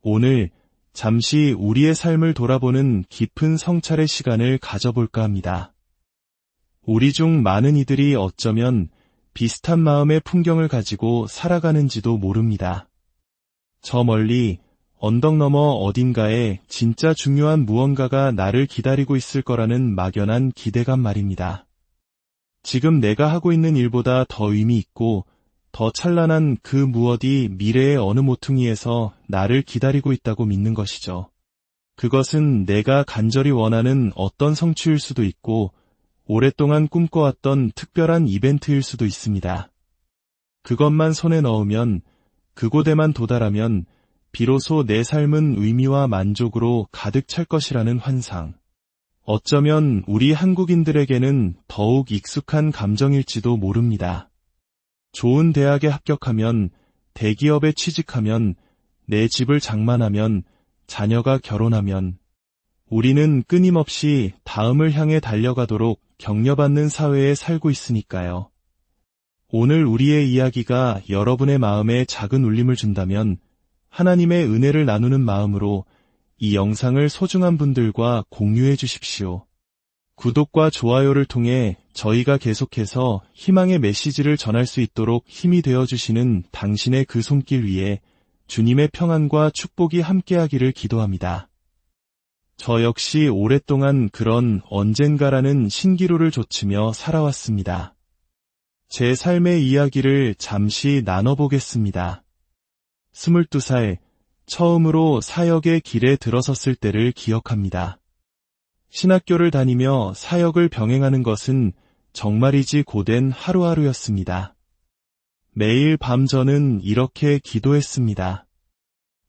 오늘 잠시 우리의 삶을 돌아보는 깊은 성찰의 시간을 가져볼까 합니다. 우리 중 많은 이들이 어쩌면 비슷한 마음의 풍경을 가지고 살아가는지도 모릅니다. 저 멀리 언덕 너머 어딘가에 진짜 중요한 무언가가 나를 기다리고 있을 거라는 막연한 기대감 말입니다. 지금 내가 하고 있는 일보다 더 의미 있고 더 찬란한 그 무엇이 미래의 어느 모퉁이에서 나를 기다리고 있다고 믿는 것이죠. 그것은 내가 간절히 원하는 어떤 성취일 수도 있고 오랫동안 꿈꿔왔던 특별한 이벤트일 수도 있습니다. 그것만 손에 넣으면, 그곳에만 도달하면 비로소 내 삶은 의미와 만족으로 가득 찰 것이라는 환상. 어쩌면 우리 한국인들에게는 더욱 익숙한 감정일지도 모릅니다. 좋은 대학에 합격하면, 대기업에 취직하면, 내 집을 장만하면, 자녀가 결혼하면, 우리는 끊임없이 다음을 향해 달려가도록 격려받는 사회에 살고 있으니까요. 오늘 우리의 이야기가 여러분의 마음에 작은 울림을 준다면 하나님의 은혜를 나누는 마음으로 이 영상을 소중한 분들과 공유해 주십시오. 구독과 좋아요를 통해 저희가 계속해서 희망의 메시지를 전할 수 있도록 힘이 되어주시는 당신의 그 손길 위에 주님의 평안과 축복이 함께하기를 기도합니다. 저 역시 오랫동안 그런 언젠가라는 신기루를 좇으며 살아왔습니다. 제 삶의 이야기를 잠시 나눠보겠습니다. 22살, 처음으로 사역의 길에 들어섰을 때를 기억합니다. 신학교를 다니며 사역을 병행하는 것은 정말이지 고된 하루하루였습니다. 매일 밤 저는 이렇게 기도했습니다.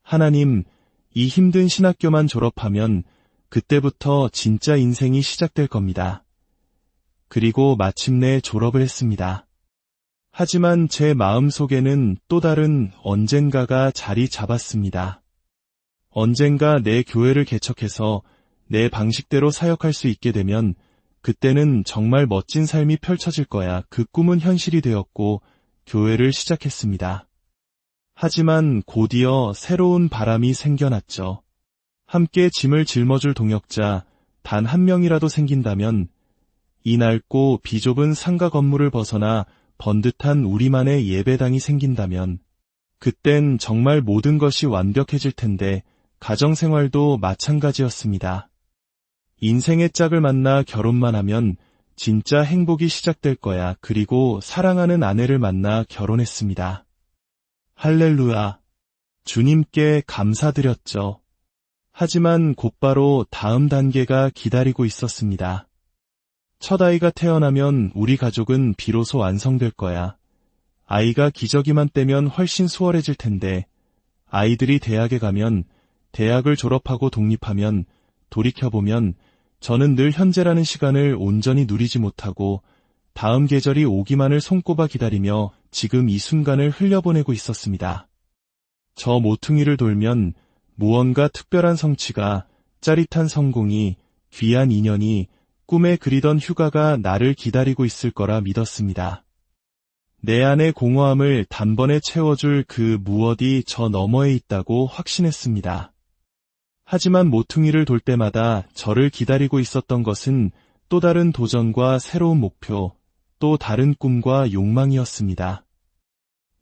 하나님, 이 힘든 신학교만 졸업하면 그때부터 진짜 인생이 시작될 겁니다. 그리고 마침내 졸업을 했습니다. 하지만 제 마음속에는 또 다른 언젠가가 자리 잡았습니다. 언젠가 내 교회를 개척해서 내 방식대로 사역할 수 있게 되면 그때는 정말 멋진 삶이 펼쳐질 거야. 그 꿈은 현실이 되었고 교회를 시작했습니다. 하지만 곧이어 새로운 바람이 생겨났죠. 함께 짐을 짊어줄 동역자 단 한 명이라도 생긴다면 이 낡고 비좁은 상가 건물을 벗어나 번듯한 우리만의 예배당이 생긴다면 그땐 정말 모든 것이 완벽해질 텐데 가정생활도 마찬가지였습니다. 인생의 짝을 만나 결혼만 하면 진짜 행복이 시작될 거야. 그리고 사랑하는 아내를 만나 결혼했습니다. 할렐루야. 주님께 감사드렸죠. 하지만 곧바로 다음 단계가 기다리고 있었습니다. 첫 아이가 태어나면 우리 가족은 비로소 완성될 거야. 아이가 기저귀만 떼면 훨씬 수월해질 텐데, 아이들이 대학에 가면, 대학을 졸업하고 독립하면, 돌이켜보면 저는 늘 현재라는 시간을 온전히 누리지 못하고 다음 계절이 오기만을 손꼽아 기다리며 지금 이 순간을 흘려보내고 있었습니다. 저 모퉁이를 돌면 무언가 특별한 성취가, 짜릿한 성공이, 귀한 인연이, 꿈에 그리던 휴가가 나를 기다리고 있을 거라 믿었습니다. 내 안의 공허함을 단번에 채워줄 그 무엇이 저 너머에 있다고 확신했습니다. 하지만 모퉁이를 돌 때마다 저를 기다리고 있었던 것은 또 다른 도전과 새로운 목표, 또 다른 꿈과 욕망이었습니다.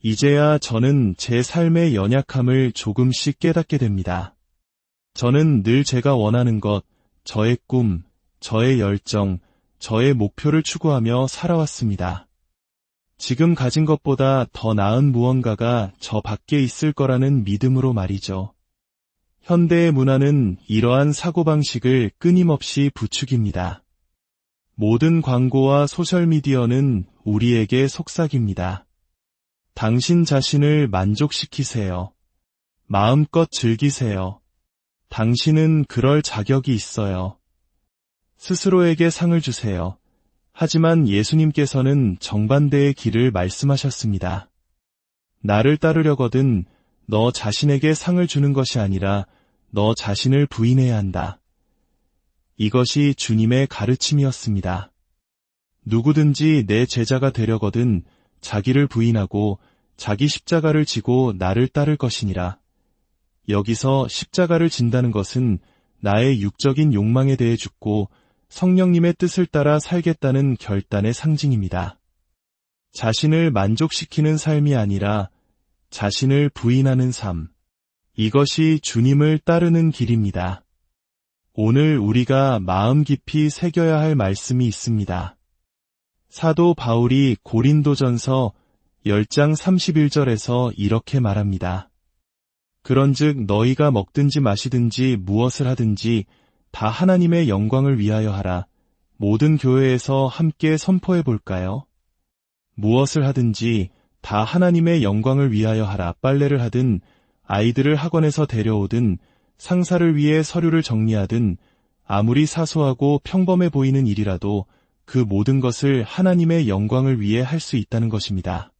이제야 저는 제 삶의 연약함을 조금씩 깨닫게 됩니다. 저는 늘 제가 원하는 것, 저의 꿈, 저의 열정, 저의 목표를 추구하며 살아왔습니다. 지금 가진 것보다 더 나은 무언가가 저 밖에 있을 거라는 믿음으로 말이죠. 현대의 문화는 이러한 사고방식을 끊임없이 부추깁니다. 모든 광고와 소셜미디어는 우리에게 속삭입니다. 당신 자신을 만족시키세요. 마음껏 즐기세요. 당신은 그럴 자격이 있어요. 스스로에게 상을 주세요. 하지만 예수님께서는 정반대의 길을 말씀하셨습니다. 나를 따르려거든 너 자신에게 상을 주는 것이 아니라 너 자신을 부인해야 한다. 이것이 주님의 가르침이었습니다. 누구든지 내 제자가 되려거든 자기를 부인하고 자기 십자가를 지고 나를 따를 것이니라. 여기서 십자가를 진다는 것은 나의 육적인 욕망에 대해 죽고 성령님의 뜻을 따라 살겠다는 결단의 상징입니다. 자신을 만족시키는 삶이 아니라 자신을 부인하는 삶. 이것이 주님을 따르는 길입니다. 오늘 우리가 마음 깊이 새겨야 할 말씀이 있습니다. 사도 바울이 고린도전서 10장 31절에서 이렇게 말합니다. 그런즉 너희가 먹든지 마시든지 무엇을 하든지 다 하나님의 영광을 위하여 하라. 모든 교회에서 함께 선포해 볼까요? 무엇을 하든지 다 하나님의 영광을 위하여 하라. 빨래를 하든 아이들을 학원에서 데려오든 상사를 위해 서류를 정리하든 아무리 사소하고 평범해 보이는 일이라도 그 모든 것을 하나님의 영광을 위해 할 수 있다는 것입니다.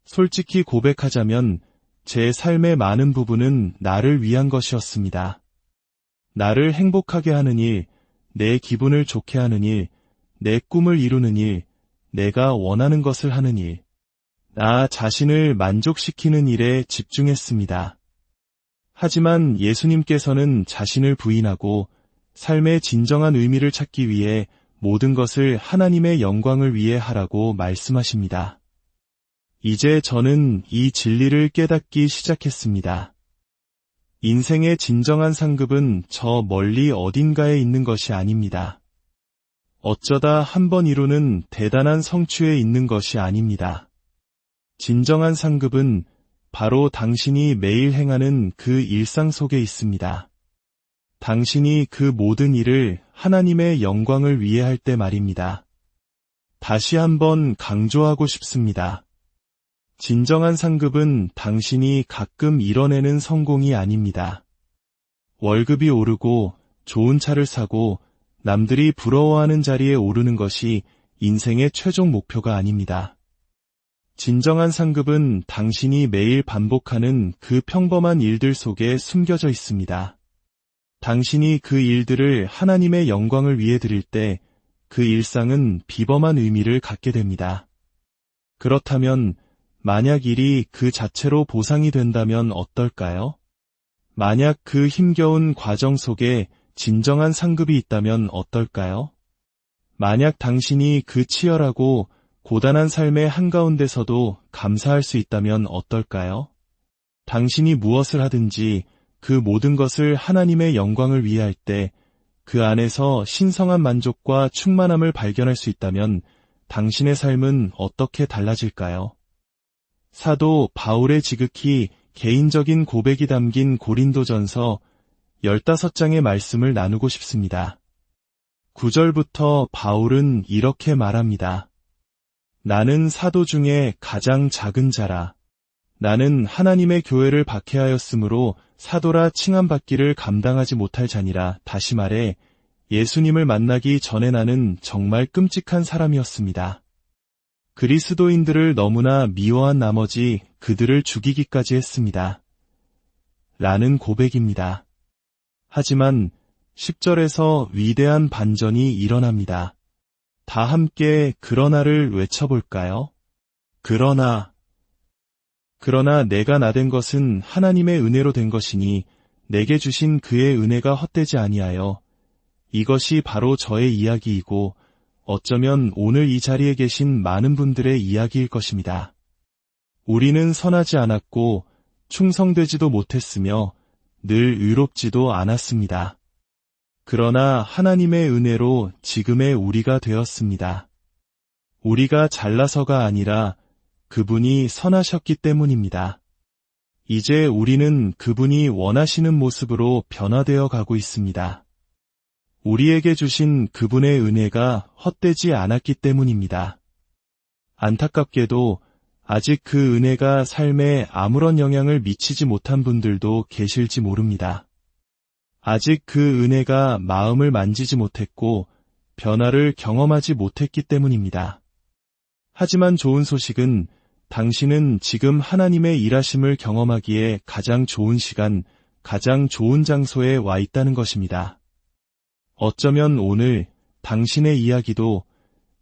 솔직히 고백하자면 제 삶의 많은 부분은 나를 위한 것이었습니다. 나를 행복하게 하는 일, 내 기분을 좋게 하는 일, 내 꿈을 이루는 일, 내가 원하는 것을 하는 일, 나 자신을 만족시키는 일에 집중했습니다. 하지만 예수님께서는 자신을 부인하고 삶의 진정한 의미를 찾기 위해 모든 것을 하나님의 영광을 위해 하라고 말씀하십니다. 이제 저는 이 진리를 깨닫기 시작했습니다. 인생의 진정한 상급은 저 멀리 어딘가에 있는 것이 아닙니다. 어쩌다 한 번 이루는 대단한 성취에 있는 것이 아닙니다. 진정한 상급은 바로 당신이 매일 행하는 그 일상 속에 있습니다. 당신이 그 모든 일을 하나님의 영광을 위해 할 때 말입니다. 다시 한번 강조하고 싶습니다. 진정한 상급은 당신이 가끔 이뤄내는 성공이 아닙니다. 월급이 오르고 좋은 차를 사고 남들이 부러워하는 자리에 오르는 것이 인생의 최종 목표가 아닙니다. 진정한 상급은 당신이 매일 반복하는 그 평범한 일들 속에 숨겨져 있습니다. 당신이 그 일들을 하나님의 영광을 위해 드릴 때 그 일상은 비범한 의미를 갖게 됩니다. 그렇다면 만약 일이 그 자체로 보상이 된다면 어떨까요? 만약 그 힘겨운 과정 속에 진정한 상급이 있다면 어떨까요? 만약 당신이 그 치열하고 고단한 삶의 한가운데서도 감사할 수 있다면 어떨까요? 당신이 무엇을 하든지 그 모든 것을 하나님의 영광을 위해 할 때 그 안에서 신성한 만족과 충만함을 발견할 수 있다면 당신의 삶은 어떻게 달라질까요? 사도 바울의 지극히 개인적인 고백이 담긴 고린도전서 15장의 말씀을 나누고 싶습니다. 9절부터 바울은 이렇게 말합니다. 나는 사도 중에 가장 작은 자라. 나는 하나님의 교회를 박해하였으므로 사도라 칭함받기를 감당하지 못할 자니라. 다시 말해 예수님을 만나기 전에 나는 정말 끔찍한 사람이었습니다. 그리스도인들을 너무나 미워한 나머지 그들을 죽이기까지 했습니다. 라는 고백입니다. 하지만 10절에서 위대한 반전이 일어납니다. 다 함께 그러나를 외쳐볼까요? 그러나 내가 나된 것은 하나님의 은혜로 된 것이니 내게 주신 그의 은혜가 헛되지 아니하여 이것이 바로 저의 이야기이고 어쩌면 오늘 이 자리에 계신 많은 분들의 이야기일 것입니다. 우리는 선하지 않았고 충성되지도 못했으며 늘 의롭지도 않았습니다. 그러나 하나님의 은혜로 지금의 우리가 되었습니다. 우리가 잘나서가 아니라 그분이 선하셨기 때문입니다. 이제 우리는 그분이 원하시는 모습으로 변화되어 가고 있습니다. 우리에게 주신 그분의 은혜가 헛되지 않았기 때문입니다. 안타깝게도 아직 그 은혜가 삶에 아무런 영향을 미치지 못한 분들도 계실지 모릅니다. 아직 그 은혜가 마음을 만지지 못했고 변화를 경험하지 못했기 때문입니다. 하지만 좋은 소식은 당신은 지금 하나님의 일하심을 경험하기에 가장 좋은 시간, 가장 좋은 장소에 와 있다는 것입니다. 어쩌면 오늘 당신의 이야기도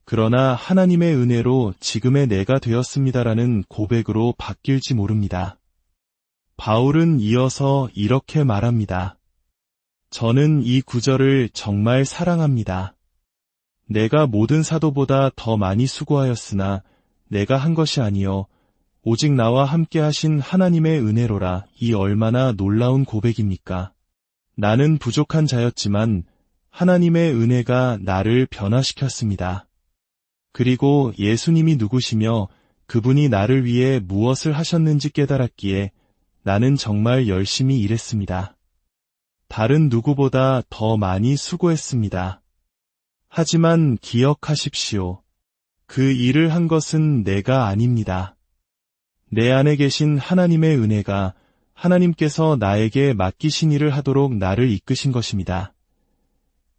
그러나 하나님의 은혜로 지금의 내가 되었습니다라는 고백으로 바뀔지 모릅니다. 바울은 이어서 이렇게 말합니다. 저는 이 구절을 정말 사랑합니다. 내가 모든 사도보다 더 많이 수고하였으나 내가 한 것이 아니요 오직 나와 함께 하신 하나님의 은혜로라. 이 얼마나 놀라운 고백입니까? 나는 부족한 자였지만 하나님의 은혜가 나를 변화시켰습니다. 그리고 예수님이 누구시며 그분이 나를 위해 무엇을 하셨는지 깨달았기에 나는 정말 열심히 일했습니다. 다른 누구보다 더 많이 수고했습니다. 하지만 기억하십시오. 그 일을 한 것은 내가 아닙니다. 내 안에 계신 하나님의 은혜가 하나님께서 나에게 맡기신 일을 하도록 나를 이끄신 것입니다.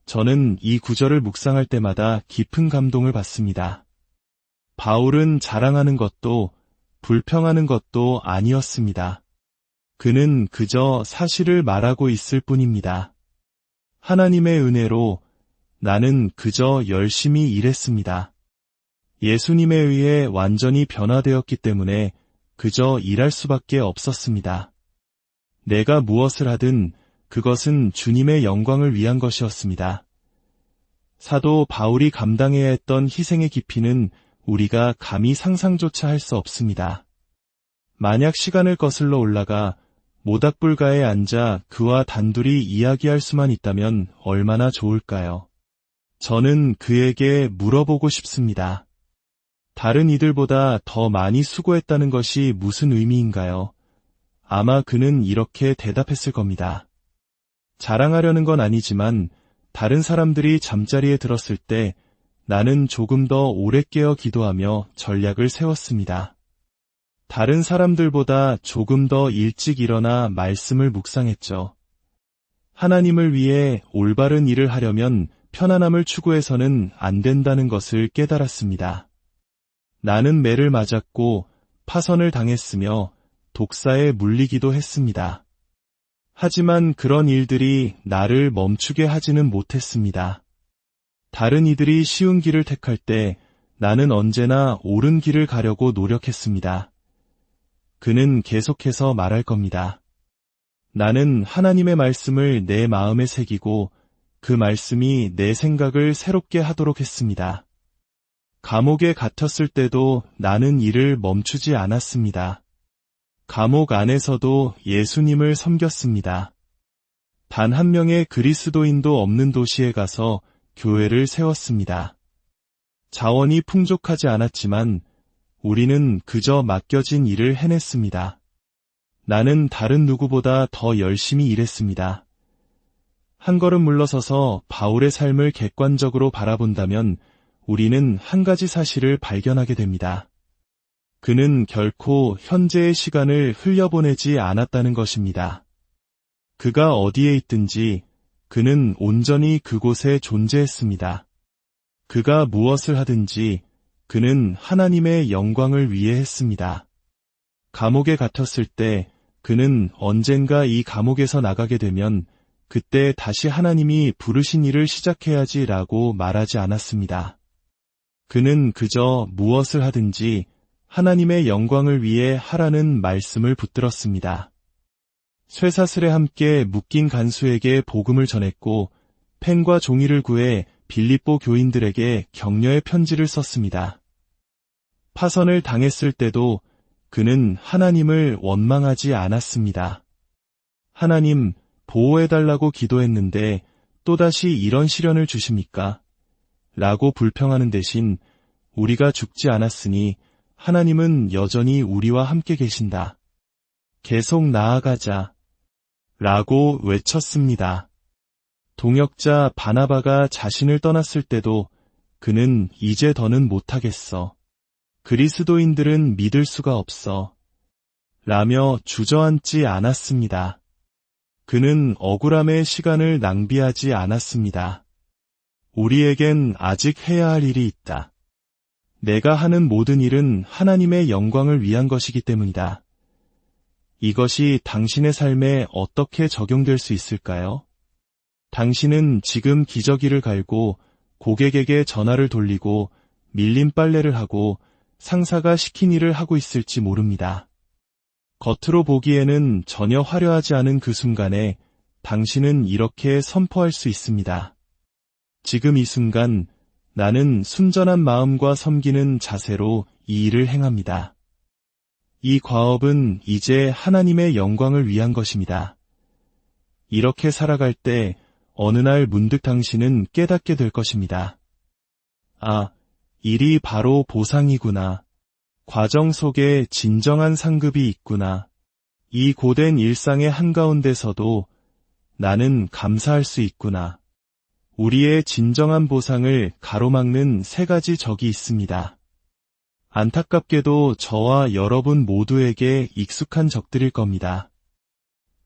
저는 이 구절을 묵상할 때마다 깊은 감동을 받습니다. 바울은 자랑하는 것도 불평하는 것도 아니었습니다. 그는 그저 사실을 말하고 있을 뿐입니다. 하나님의 은혜로 나는 그저 열심히 일했습니다. 예수님에 의해 완전히 변화되었기 때문에 그저 일할 수밖에 없었습니다. 내가 무엇을 하든 그것은 주님의 영광을 위한 것이었습니다. 사도 바울이 감당해야 했던 희생의 깊이는 우리가 감히 상상조차 할 수 없습니다. 만약 시간을 거슬러 올라가 모닥불가에 앉아 그와 단둘이 이야기할 수만 있다면 얼마나 좋을까요? 저는 그에게 물어보고 싶습니다. 다른 이들보다 더 많이 수고했다는 것이 무슨 의미인가요? 아마 그는 이렇게 대답했을 겁니다. 자랑하려는 건 아니지만 다른 사람들이 잠자리에 들었을 때 나는 조금 더 오래 깨어 기도하며 전략을 세웠습니다. 다른 사람들보다 조금 더 일찍 일어나 말씀을 묵상했죠. 하나님을 위해 올바른 일을 하려면 편안함을 추구해서는 안 된다는 것을 깨달았습니다. 나는 매를 맞았고 파선을 당했으며 독사에 물리기도 했습니다. 하지만 그런 일들이 나를 멈추게 하지는 못했습니다. 다른 이들이 쉬운 길을 택할 때 나는 언제나 옳은 길을 가려고 노력했습니다. 그는 계속해서 말할 겁니다. 나는 하나님의 말씀을 내 마음에 새기고 그 말씀이 내 생각을 새롭게 하도록 했습니다. 감옥에 갇혔을 때도 나는 일을 멈추지 않았습니다. 감옥 안에서도 예수님을 섬겼습니다. 단 한 명의 그리스도인도 없는 도시에 가서 교회를 세웠습니다. 자원이 풍족하지 않았지만 우리는 그저 맡겨진 일을 해냈습니다. 나는 다른 누구보다 더 열심히 일했습니다. 한 걸음 물러서서 바울의 삶을 객관적으로 바라본다면 우리는 한 가지 사실을 발견하게 됩니다. 그는 결코 현재의 시간을 흘려보내지 않았다는 것입니다. 그가 어디에 있든지 그는 온전히 그곳에 존재했습니다. 그가 무엇을 하든지 그는 하나님의 영광을 위해 했습니다. 감옥에 갇혔을 때 그는 언젠가 이 감옥에서 나가게 되면 그때 다시 하나님이 부르신 일을 시작해야지라고 말하지 않았습니다. 그는 그저 무엇을 하든지 하나님의 영광을 위해 하라는 말씀을 붙들었습니다. 쇠사슬에 함께 묶인 간수에게 복음을 전했고 펜과 종이를 구해 빌립보 교인들에게 격려의 편지를 썼습니다. 파선을 당했을 때도 그는 하나님을 원망하지 않았습니다. 하나님, 보호해달라고 기도했는데 또다시 이런 시련을 주십니까? 라고 불평하는 대신 우리가 죽지 않았으니 하나님은 여전히 우리와 함께 계신다. 계속 나아가자. 라고 외쳤습니다. 동역자 바나바가 자신을 떠났을 때도 그는 이제 더는 못하겠어. 그리스도인들은 믿을 수가 없어. 라며 주저앉지 않았습니다. 그는 억울함의 시간을 낭비하지 않았습니다. 우리에겐 아직 해야 할 일이 있다. 내가 하는 모든 일은 하나님의 영광을 위한 것이기 때문이다. 이것이 당신의 삶에 어떻게 적용될 수 있을까요? 당신은 지금 기저귀를 갈고 고객에게 전화를 돌리고 밀린 빨래를 하고 상사가 시킨 일을 하고 있을지 모릅니다. 겉으로 보기에는 전혀 화려하지 않은 그 순간에 당신은 이렇게 선포할 수 있습니다. 지금 이 순간 나는 순전한 마음과 섬기는 자세로 이 일을 행합니다. 이 과업은 이제 하나님의 영광을 위한 것입니다. 이렇게 살아갈 때 어느 날 문득 당신은 깨닫게 될 것입니다. 아, 일이 바로 보상이구나. 과정 속에 진정한 상급이 있구나. 이 고된 일상의 한가운데서도 나는 감사할 수 있구나. 우리의 진정한 보상을 가로막는 세 가지 적이 있습니다. 안타깝게도 저와 여러분 모두에게 익숙한 적들일 겁니다.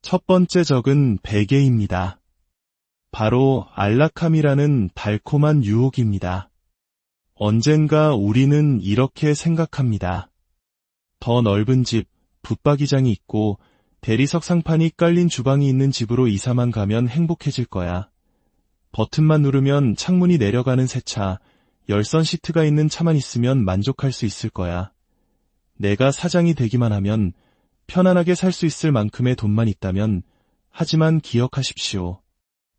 첫 번째 적은 베개입니다. 바로 안락함이라는 달콤한 유혹입니다. 언젠가 우리는 이렇게 생각합니다. 더 넓은 집, 붙박이장이 있고 대리석 상판이 깔린 주방이 있는 집으로 이사만 가면 행복해질 거야. 버튼만 누르면 창문이 내려가는 새 차, 열선 시트가 있는 차만 있으면 만족할 수 있을 거야. 내가 사장이 되기만 하면 편안하게 살 수 있을 만큼의 돈만 있다면, 하지만 기억하십시오.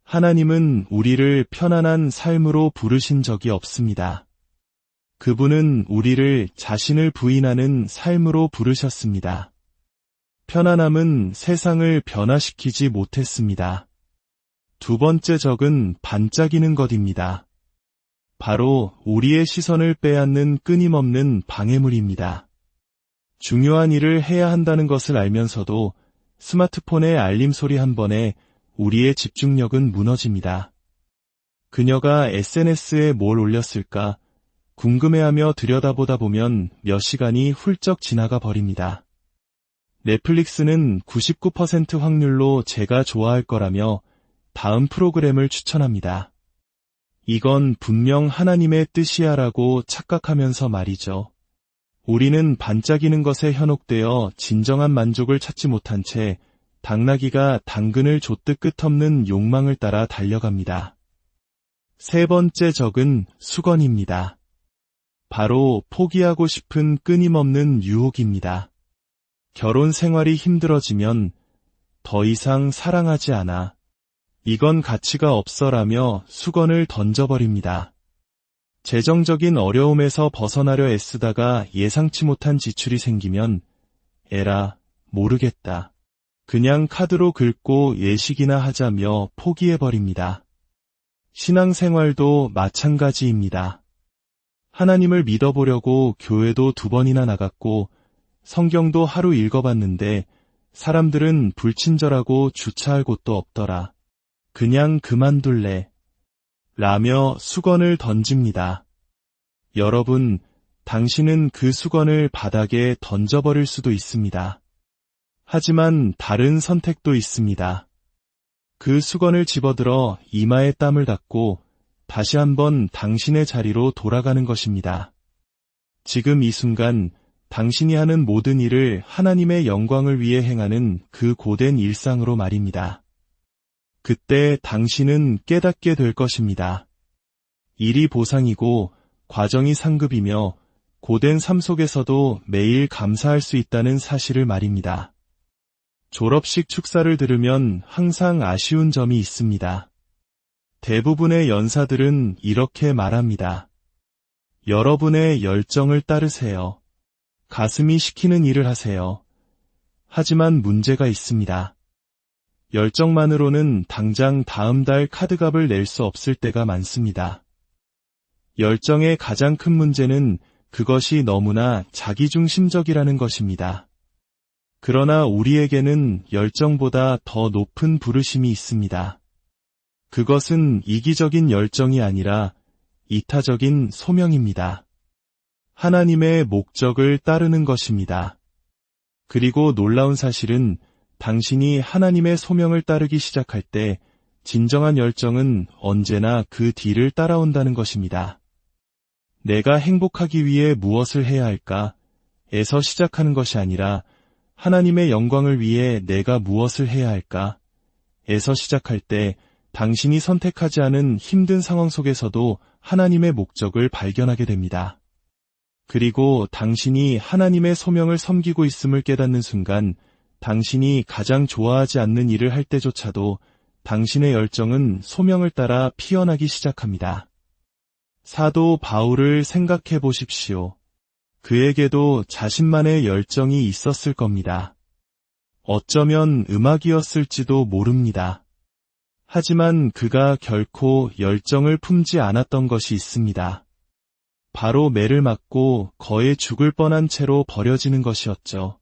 하나님은 우리를 편안한 삶으로 부르신 적이 없습니다. 그분은 우리를 자신을 부인하는 삶으로 부르셨습니다. 편안함은 세상을 변화시키지 못했습니다. 두 번째 적은 반짝이는 것입니다. 바로 우리의 시선을 빼앗는 끊임없는 방해물입니다. 중요한 일을 해야 한다는 것을 알면서도 스마트폰의 알림 소리 한 번에 우리의 집중력은 무너집니다. 그녀가 SNS에 뭘 올렸을까 궁금해하며 들여다보다 보면 몇 시간이 훌쩍 지나가 버립니다. 넷플릭스는 99% 확률로 제가 좋아할 거라며 다음 프로그램을 추천합니다. 이건 분명 하나님의 뜻이야라고 착각하면서 말이죠. 우리는 반짝이는 것에 현혹되어 진정한 만족을 찾지 못한 채 당나귀가 당근을 쫓듯 끝없는 욕망을 따라 달려갑니다. 세 번째 적은 수건입니다. 바로 포기하고 싶은 끊임없는 유혹입니다. 결혼 생활이 힘들어지면 더 이상 사랑하지 않아. 이건 가치가 없어라며 수건을 던져버립니다. 재정적인 어려움에서 벗어나려 애쓰다가 예상치 못한 지출이 생기면 에라, 모르겠다. 그냥 카드로 긁고 예식이나 하자며 포기해버립니다. 신앙생활도 마찬가지입니다. 하나님을 믿어보려고 교회도 2번이나 나갔고 성경도 하루 읽어봤는데 사람들은 불친절하고 주차할 곳도 없더라. 그냥 그만둘래. 라며 수건을 던집니다. 여러분, 당신은 그 수건을 바닥에 던져버릴 수도 있습니다. 하지만 다른 선택도 있습니다. 그 수건을 집어들어 이마에 땀을 닦고 다시 한번 당신의 자리로 돌아가는 것입니다. 지금 이 순간 당신이 하는 모든 일을 하나님의 영광을 위해 행하는 그 고된 일상으로 말입니다. 그때 당신은 깨닫게 될 것입니다. 일이 보상이고 과정이 상급이며 고된 삶 속에서도 매일 감사할 수 있다는 사실을 말입니다. 졸업식 축사를 들으면 항상 아쉬운 점이 있습니다. 대부분의 연사들은 이렇게 말합니다. 여러분의 열정을 따르세요. 가슴이 시키는 일을 하세요. 하지만 문제가 있습니다. 열정만으로는 당장 다음 달 카드값을 낼 수 없을 때가 많습니다. 열정의 가장 큰 문제는 그것이 너무나 자기중심적이라는 것입니다. 그러나 우리에게는 열정보다 더 높은 부르심이 있습니다. 그것은 이기적인 열정이 아니라 이타적인 소명입니다. 하나님의 목적을 따르는 것입니다. 그리고 놀라운 사실은 당신이 하나님의 소명을 따르기 시작할 때 진정한 열정은 언제나 그 뒤를 따라온다는 것입니다. 내가 행복하기 위해 무엇을 해야 할까? 에서 시작하는 것이 아니라 하나님의 영광을 위해 내가 무엇을 해야 할까? 에서 시작할 때 당신이 선택하지 않은 힘든 상황 속에서도 하나님의 목적을 발견하게 됩니다. 그리고 당신이 하나님의 소명을 섬기고 있음을 깨닫는 순간 당신이 가장 좋아하지 않는 일을 할 때조차도 당신의 열정은 소명을 따라 피어나기 시작합니다. 사도 바울을 생각해 보십시오. 그에게도 자신만의 열정이 있었을 겁니다. 어쩌면 음악이었을지도 모릅니다. 하지만 그가 결코 열정을 품지 않았던 것이 있습니다. 바로 매를 맞고 거의 죽을 뻔한 채로 버려지는 것이었죠.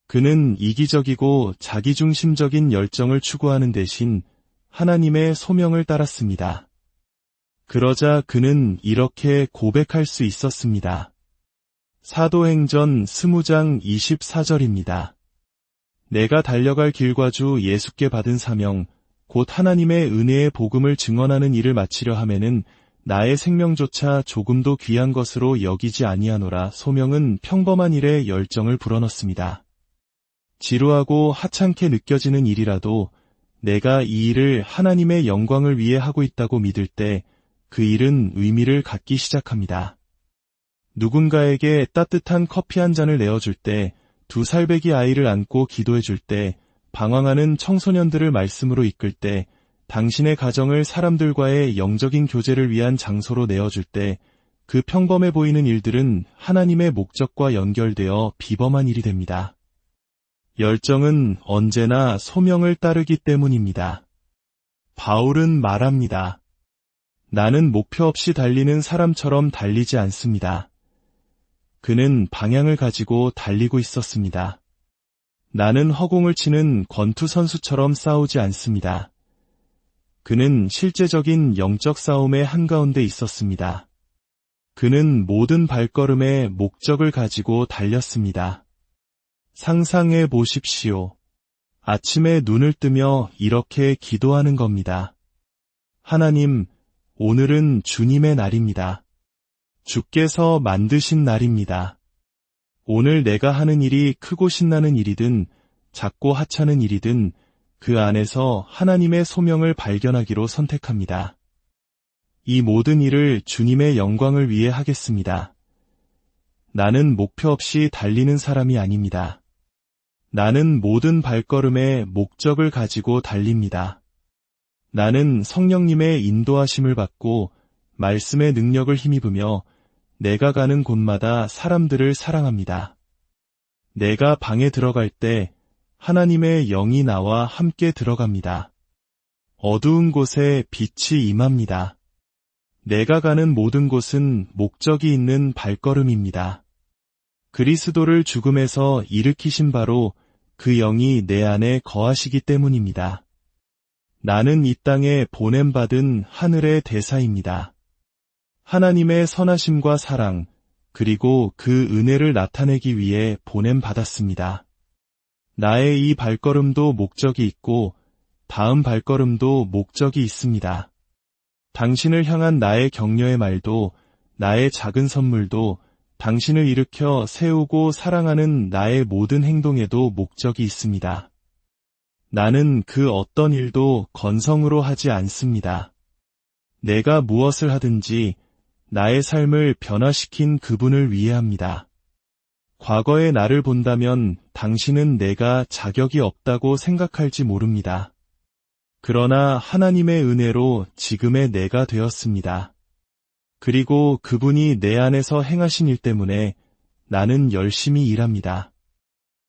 그는 이기적이고 자기중심적인 열정을 추구하는 대신 하나님의 소명을 따랐습니다. 그러자 그는 이렇게 고백할 수 있었습니다. 사도행전 20장 24절입니다. 내가 달려갈 길과 주 예수께 받은 사명, 곧 하나님의 은혜의 복음을 증언하는 일을 마치려 하면은 나의 생명조차 조금도 귀한 것으로 여기지 아니하노라. 소명은 평범한 일에 열정을 불어넣습니다. 지루하고 하찮게 느껴지는 일이라도 내가 이 일을 하나님의 영광을 위해 하고 있다고 믿을 때 그 일은 의미를 갖기 시작합니다. 누군가에게 따뜻한 커피 한 잔을 내어줄 때, 2살배기 아이를 안고 기도해줄 때, 방황하는 청소년들을 말씀으로 이끌 때, 당신의 가정을 사람들과의 영적인 교제를 위한 장소로 내어줄 때, 그 평범해 보이는 일들은 하나님의 목적과 연결되어 비범한 일이 됩니다. 열정은 언제나 소명을 따르기 때문입니다. 바울은 말합니다. 나는 목표 없이 달리는 사람처럼 달리지 않습니다. 그는 방향을 가지고 달리고 있었습니다. 나는 허공을 치는 권투 선수처럼 싸우지 않습니다. 그는 실제적인 영적 싸움의 한가운데 있었습니다. 그는 모든 발걸음에 목적을 가지고 달렸습니다. 상상해 보십시오. 아침에 눈을 뜨며 이렇게 기도하는 겁니다. 하나님, 오늘은 주님의 날입니다. 주께서 만드신 날입니다. 오늘 내가 하는 일이 크고 신나는 일이든 작고 하찮은 일이든 그 안에서 하나님의 소명을 발견하기로 선택합니다. 이 모든 일을 주님의 영광을 위해 하겠습니다. 나는 목표 없이 달리는 사람이 아닙니다. 나는 모든 발걸음에 목적을 가지고 달립니다. 나는 성령님의 인도하심을 받고 말씀의 능력을 힘입으며 내가 가는 곳마다 사람들을 사랑합니다. 내가 방에 들어갈 때 하나님의 영이 나와 함께 들어갑니다. 어두운 곳에 빛이 임합니다. 내가 가는 모든 곳은 목적이 있는 발걸음입니다. 그리스도를 죽음에서 일으키신 바로 그 영이 내 안에 거하시기 때문입니다. 나는 이 땅에 보냄받은 하늘의 대사입니다. 하나님의 선하심과 사랑, 그리고 그 은혜를 나타내기 위해 보냄받았습니다. 나의 이 발걸음도 목적이 있고 다음 발걸음도 목적이 있습니다. 당신을 향한 나의 격려의 말도, 나의 작은 선물도, 당신을 일으켜 세우고 사랑하는 나의 모든 행동에도 목적이 있습니다. 나는 그 어떤 일도 건성으로 하지 않습니다. 내가 무엇을 하든지 나의 삶을 변화시킨 그분을 위해 합니다. 과거의 나를 본다면 당신은 내가 자격이 없다고 생각할지 모릅니다. 그러나 하나님의 은혜로 지금의 내가 되었습니다. 그리고 그분이 내 안에서 행하신 일 때문에 나는 열심히 일합니다.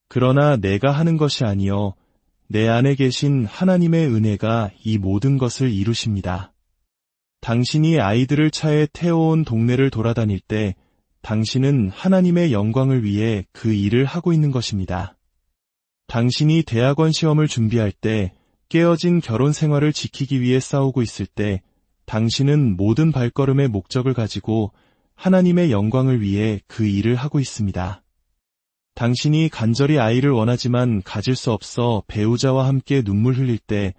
그러나 내가 하는 것이 아니요 내 안에 계신 하나님의 은혜가 이 모든 것을 이루십니다. 당신이 아이들을 차에 태워온 동네를 돌아다닐 때 당신은 하나님의 영광을 위해 그 일을 하고 있는 것입니다. 당신이 대학원 시험을 준비할 때 깨어진 결혼 생활을 지키기 위해 싸우고 있을 때 당신은 모든 발걸음의 목적을 가지고 하나님의 영광을 위해 그 일을 하고 있습니다. 당신이 간절히 아이를 원하지만 가질 수 없어 배우자와 함께 눈물 흘릴 때,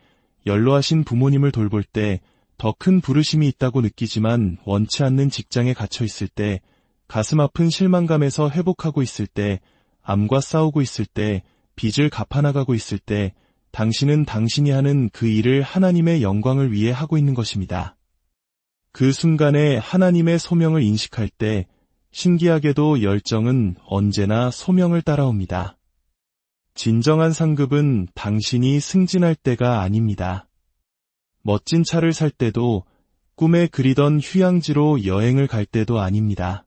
연로하신 부모님을 돌볼 때, 더 큰 부르심이 있다고 느끼지만 원치 않는 직장에 갇혀 있을 때, 가슴 아픈 실망감에서 회복하고 있을 때, 암과 싸우고 있을 때, 빚을 갚아나가고 있을 때, 당신은 당신이 하는 그 일을 하나님의 영광을 위해 하고 있는 것입니다. 그 순간에 하나님의 소명을 인식할 때, 신기하게도 열정은 언제나 소명을 따라옵니다. 진정한 상급은 당신이 승진할 때가 아닙니다. 멋진 차를 살 때도, 꿈에 그리던 휴양지로 여행을 갈 때도 아닙니다.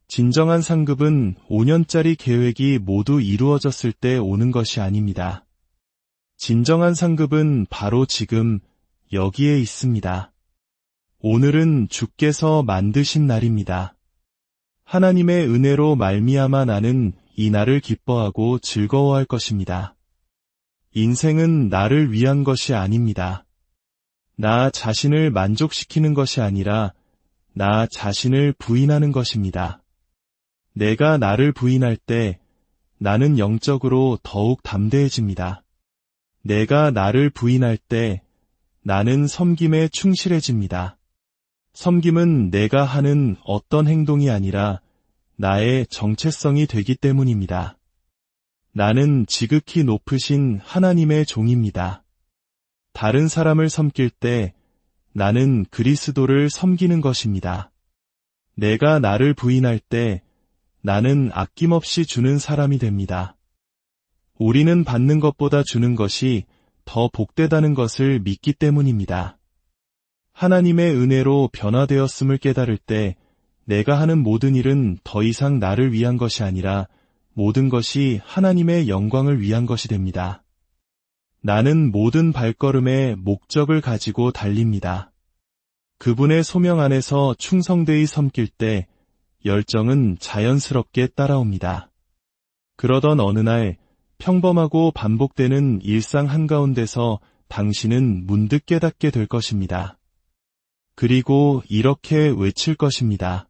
진정한 상급은 5년짜리 계획이 모두 이루어졌을 때 오는 것이 아닙니다. 진정한 상급은 바로 지금 여기에 있습니다. 오늘은 주께서 만드신 날입니다. 하나님의 은혜로 말미암아 나는 이 날을 기뻐하고 즐거워할 것입니다. 인생은 나를 위한 것이 아닙니다. 나 자신을 만족시키는 것이 아니라 나 자신을 부인하는 것입니다. 내가 나를 부인할 때 나는 영적으로 더욱 담대해집니다. 내가 나를 부인할 때 나는 섬김에 충실해집니다. 섬김은 내가 하는 어떤 행동이 아니라 나의 정체성이 되기 때문입니다. 나는 지극히 높으신 하나님의 종입니다. 다른 사람을 섬길 때 나는 그리스도를 섬기는 것입니다. 내가 나를 부인할 때 나는 아낌없이 주는 사람이 됩니다. 우리는 받는 것보다 주는 것이 더 복되다는 것을 믿기 때문입니다. 하나님의 은혜로 변화되었음을 깨달을 때 내가 하는 모든 일은 더 이상 나를 위한 것이 아니라 모든 것이 하나님의 영광을 위한 것이 됩니다. 나는 모든 발걸음에 목적을 가지고 달립니다. 그분의 소명 안에서 충성되이 섬길 때 열정은 자연스럽게 따라옵니다. 그러던 어느 날 평범하고 반복되는 일상 한가운데서 당신은 문득 깨닫게 될 것입니다. 그리고 이렇게 외칠 것입니다.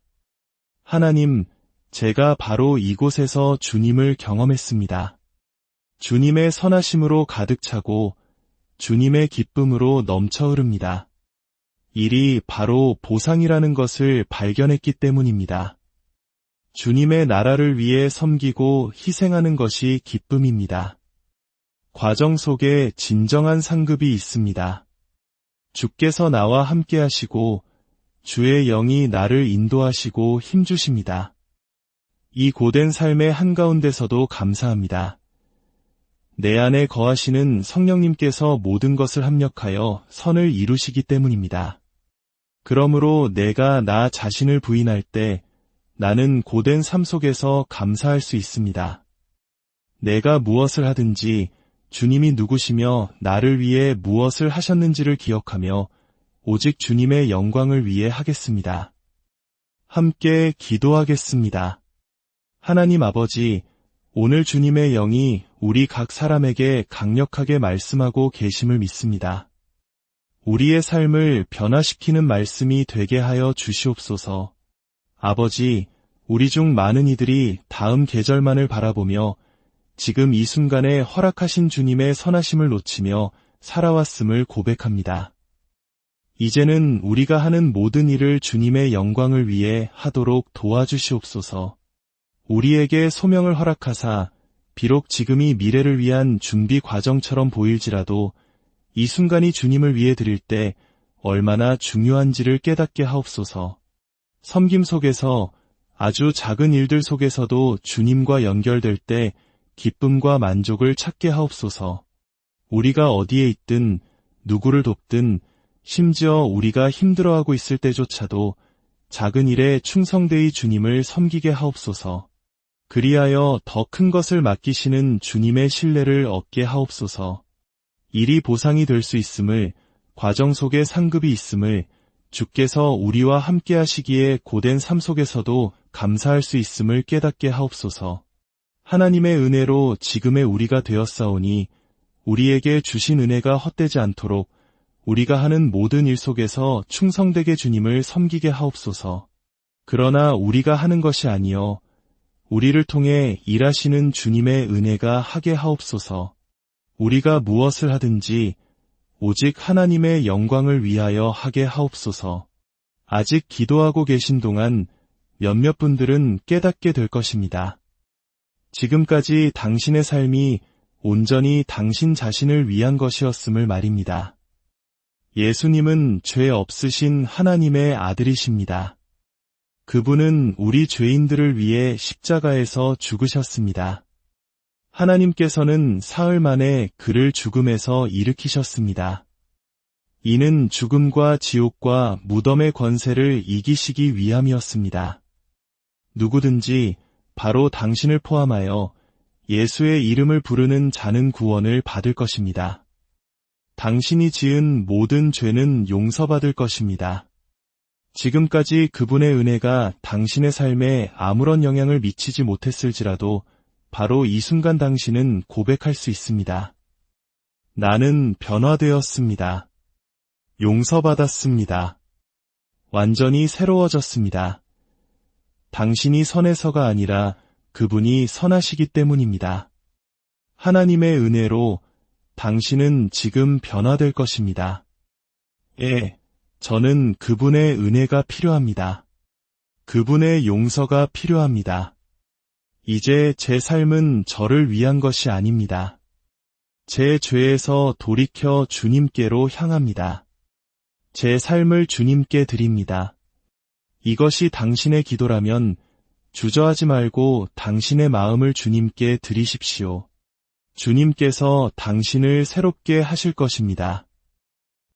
하나님, 제가 바로 이곳에서 주님을 경험했습니다. 주님의 선하심으로 가득 차고 주님의 기쁨으로 넘쳐 흐릅니다. 일이 바로 보상이라는 것을 발견했기 때문입니다. 주님의 나라를 위해 섬기고 희생하는 것이 기쁨입니다. 과정 속에 진정한 상급이 있습니다. 주께서 나와 함께 하시고 주의 영이 나를 인도하시고 힘주십니다. 이 고된 삶의 한가운데서도 감사합니다. 내 안에 거하시는 성령님께서 모든 것을 합력하여 선을 이루시기 때문입니다. 그러므로 내가 나 자신을 부인할 때 나는 고된 삶 속에서 감사할 수 있습니다. 내가 무엇을 하든지 주님이 누구시며 나를 위해 무엇을 하셨는지를 기억하며 오직 주님의 영광을 위해 하겠습니다. 함께 기도하겠습니다. 하나님 아버지, 오늘 주님의 영이 우리 각 사람에게 강력하게 말씀하고 계심을 믿습니다. 우리의 삶을 변화시키는 말씀이 되게 하여 주시옵소서. 아버지, 우리 중 많은 이들이 다음 계절만을 바라보며 지금 이 순간에 허락하신 주님의 선하심을 놓치며 살아왔음을 고백합니다. 이제는 우리가 하는 모든 일을 주님의 영광을 위해 하도록 도와주시옵소서. 우리에게 소명을 허락하사 비록 지금이 미래를 위한 준비 과정처럼 보일지라도 이 순간이 주님을 위해 드릴 때 얼마나 중요한지를 깨닫게 하옵소서. 섬김 속에서 아주 작은 일들 속에서도 주님과 연결될 때 기쁨과 만족을 찾게 하옵소서. 우리가 어디에 있든 누구를 돕든 심지어 우리가 힘들어하고 있을 때조차도 작은 일에 충성되이 주님을 섬기게 하옵소서. 그리하여 더 큰 것을 맡기시는 주님의 신뢰를 얻게 하옵소서. 일이 보상이 될 수 있음을, 과정 속에 상급이 있음을, 주께서 우리와 함께 하시기에 고된 삶 속에서도 감사할 수 있음을 깨닫게 하옵소서. 하나님의 은혜로 지금의 우리가 되었사오니 우리에게 주신 은혜가 헛되지 않도록 우리가 하는 모든 일 속에서 충성되게 주님을 섬기게 하옵소서. 그러나 우리가 하는 것이 아니요 우리를 통해 일하시는 주님의 은혜가 하게 하옵소서. 우리가 무엇을 하든지 오직 하나님의 영광을 위하여 하게 하옵소서. 아직 기도하고 계신 동안 몇몇 분들은 깨닫게 될 것입니다. 지금까지 당신의 삶이 온전히 당신 자신을 위한 것이었음을 말입니다. 예수님은 죄 없으신 하나님의 아들이십니다. 그분은 우리 죄인들을 위해 십자가에서 죽으셨습니다. 하나님께서는 사흘 만에 그를 죽음에서 일으키셨습니다. 이는 죽음과 지옥과 무덤의 권세를 이기시기 위함이었습니다. 누구든지 바로 당신을 포함하여 예수의 이름을 부르는 자는 구원을 받을 것입니다. 당신이 지은 모든 죄는 용서받을 것입니다. 지금까지 그분의 은혜가 당신의 삶에 아무런 영향을 미치지 못했을지라도 바로 이 순간 당신은 고백할 수 있습니다. 나는 변화되었습니다. 용서받았습니다. 완전히 새로워졌습니다. 당신이 선해서가 아니라 그분이 선하시기 때문입니다. 하나님의 은혜로 당신은 지금 변화될 것입니다. 저는 그분의 은혜가 필요합니다. 그분의 용서가 필요합니다. 이제 제 삶은 저를 위한 것이 아닙니다. 제 죄에서 돌이켜 주님께로 향합니다. 제 삶을 주님께 드립니다. 이것이 당신의 기도라면 주저하지 말고 당신의 마음을 주님께 드리십시오. 주님께서 당신을 새롭게 하실 것입니다.